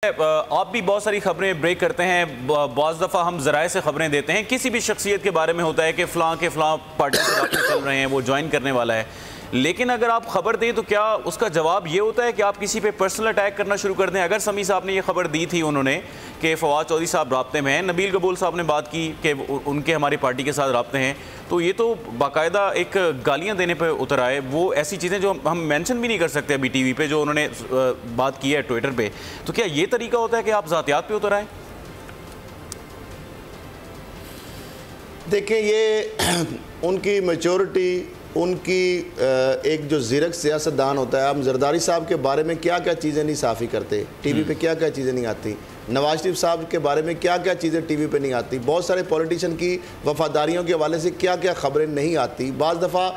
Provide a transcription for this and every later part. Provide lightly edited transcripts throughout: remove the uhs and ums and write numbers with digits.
آپ بھی بہت ساری خبریں بریک کرتے ہیں، بعض دفعہ ہم ذرائع سے خبریں دیتے ہیں، کسی بھی شخصیت کے بارے میں ہوتا ہے کہ فلاں پارٹی سے رابطے چل رہے ہیں، وہ جوائن کرنے والا ہے، لیکن اگر آپ خبر دیں تو کیا اس کا جواب یہ ہوتا ہے کہ آپ کسی پہ پرسنل اٹیک کرنا شروع کر دیں؟ اگر سمیع صاحب نے یہ خبر دی تھی انہوں نے کہ فواد چودھری صاحب رابطے میں ہیں، نبیل قبول صاحب نے بات کی کہ ان کے ہماری پارٹی کے ساتھ رابطے ہیں، تو یہ تو باقاعدہ ایک گالیاں دینے پہ اتر آئے، وہ ایسی چیزیں جو ہم مینشن بھی نہیں کر سکتے ابھی ٹی وی پہ جو انہوں نے بات کی ہے ٹویٹر پہ، تو کیا یہ طریقہ ہوتا ہے کہ آپ ذاتیات پہ اتر آئیں؟ دیکھیں، یہ ان کی میچورٹی، ان کی ایک جو زیرک سیاستدان ہوتا ہے، ہم زرداری صاحب کے بارے میں کیا کیا چیزیں نہیں صافی کرتے، ٹی وی پہ کیا کیا چیزیں نہیں آتی، نواز شریف صاحب کے بارے میں کیا کیا چیزیں ٹی وی پہ نہیں آتی، بہت سارے پولیٹیشین کی وفاداریوں کے حوالے سے کیا کیا خبریں نہیں آتی، بعض دفعہ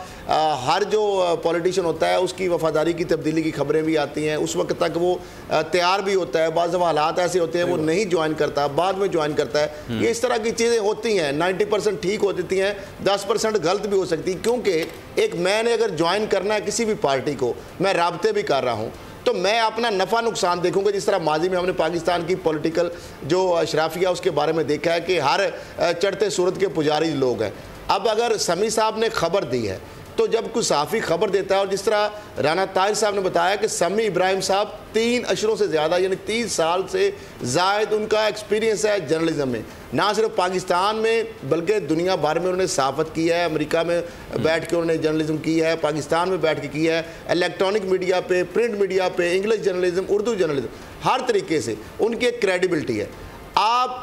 ہر جو پولیٹیشین ہوتا ہے اس کی وفاداری کی تبدیلی کی خبریں بھی آتی ہیں، اس وقت تک وہ تیار بھی ہوتا ہے، بعض دفعہ حالات ایسے ہوتے ہیں وہ نہیں جوائن کرتا، بعد میں جوائن کرتا ہے، یہ اس طرح کی چیزیں ہوتی ہیں، 90% ٹھیک ہوتی ہیں، 10% غلط بھی ہو سکتی، کیونکہ ایک میں نے اگر جوائن کرنا ہے کسی بھی پارٹی کو، میں رابطے بھی کر رہا ہوں تو میں اپنا نفع نقصان دیکھوں گا، جس طرح ماضی میں ہم نے پاکستان کی پولیٹیکل جو اشرافیہ اس کے بارے میں دیکھا ہے کہ ہر چڑھتے صورت کے پجاری لوگ ہیں۔ اب اگر سمیع صاحب نے خبر دی ہے تو جب کوئی صحافی خبر دیتا ہے، اور جس طرح رانا طاہر صاحب نے بتایا کہ سمیع ابراہیم صاحب 3 اشروں سے زیادہ یعنی 30 سال سے زائد ان کا ایکسپیرینس ہے جرنلزم میں، نہ صرف پاکستان میں بلکہ دنیا بھر میں انہوں نے صحافت کی ہے، امریکہ میں بیٹھ کے انہوں نے جرنلزم کی ہے، پاکستان میں بیٹھ کے کی ہے، الیکٹرانک میڈیا پہ، پرنٹ میڈیا پہ، انگلش جرنلزم، اردو جرنلزم، ہر طریقے سے ان کی ایک کریڈیبلٹی ہے۔ آپ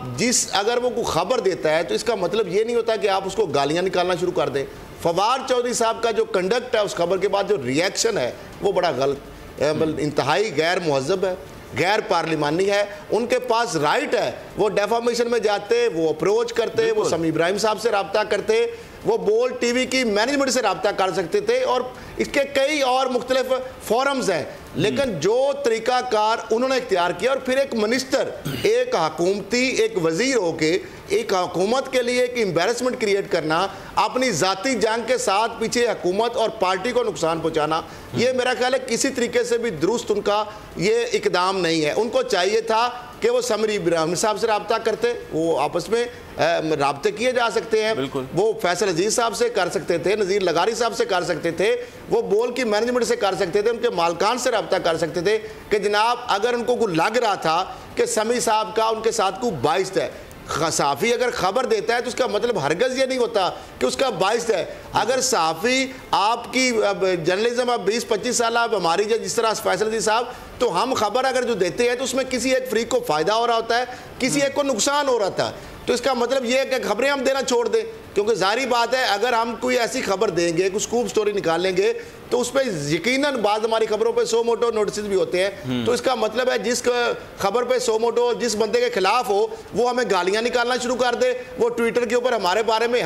اگر وہ کوئی خبر دیتا ہے تو اس کا مطلب یہ نہیں ہوتا کہ آپ اس کو گالیاں نکالنا شروع کر دیں۔ فواد چودھری صاحب کا جو کنڈکٹ ہے اس خبر کے بعد جو ریئیکشن ہے وہ بڑا غلط، انتہائی غیر مہذب ہے، غیر پارلیمانی ہے، ان کے پاس رائٹ ہے، وہ ڈیفامیشن میں جاتے، وہ اپروچ کرتے، وہ سمیع ابراہیم صاحب سے رابطہ کرتے، وہ بول ٹی وی کی مینجمنٹ سے رابطہ کر سکتے تھے، اور اس کے کئی اور مختلف فورمز ہیں، لیکن جو طریقہ کار انہوں نے اختیار کیا، اور پھر ایک منسٹر، ایک حکومتی، ایک وزیر ہو کے ایک حکومت کے لیے ایک امبیرسمنٹ کریٹ کرنا، اپنی ذاتی جنگ کے ساتھ پیچھے حکومت اور پارٹی کو نقصان پہنچانا، یہ میرا خیال ہے کسی طریقے سے بھی درست ان کا یہ اقدام نہیں ہے۔ ان کو چاہیے تھا کہ وہ سمیع ابراہیم صاحب سے رابطہ کرتے، وہ آپس میں رابطے کیے جا سکتے ہیں، وہ فیصل عزیز صاحب سے کر سکتے تھے، نذیر لغاری صاحب سے کر سکتے تھے، وہ بول کی مینجمنٹ سے کر سکتے تھے، ان کے مالکان سے رابطہ کر سکتے تھے کہ جناب اگر ان کو لگ رہا تھا کہ سمیع صاحب کا ان کے ساتھ کوئی باعث ہے، صحافی اگر خبر دیتا ہے تو اس کا مطلب ہرگز یہ نہیں ہوتا کہ اس کا باعث ہے۔ اگر صحافی آپ کی جرنلزم اب 20-25 سال اب ہماری جس طرح فیصل عزیز صاحب، تو ہم خبر اگر جو دیتے ہیں تو اس میں کسی ایک فریق کو فائدہ ہو رہا ہوتا ہے، کسی ایک کو نقصان ہو رہا تھا، تو اس کا مطلب یہ ہے کہ خبریں ہم دینا چھوڑ دیں، کیونکہ ظاہری بات ہے اگر ہم کوئی ایسی خبر دیں گے، کوئی سکوپ سٹوری نکالیں گے تو اس پہ یقیناً بعض ہماری خبروں پہ سو موٹو نوٹسز بھی ہوتے ہیں، تو اس کا مطلب ہے جس خبر پہ سو موٹو جس بندے کے خلاف ہو وہ ہمیں گالیاں نکالنا شروع کر دے، وہ ٹویٹر کے اوپر ہمارے بارے میں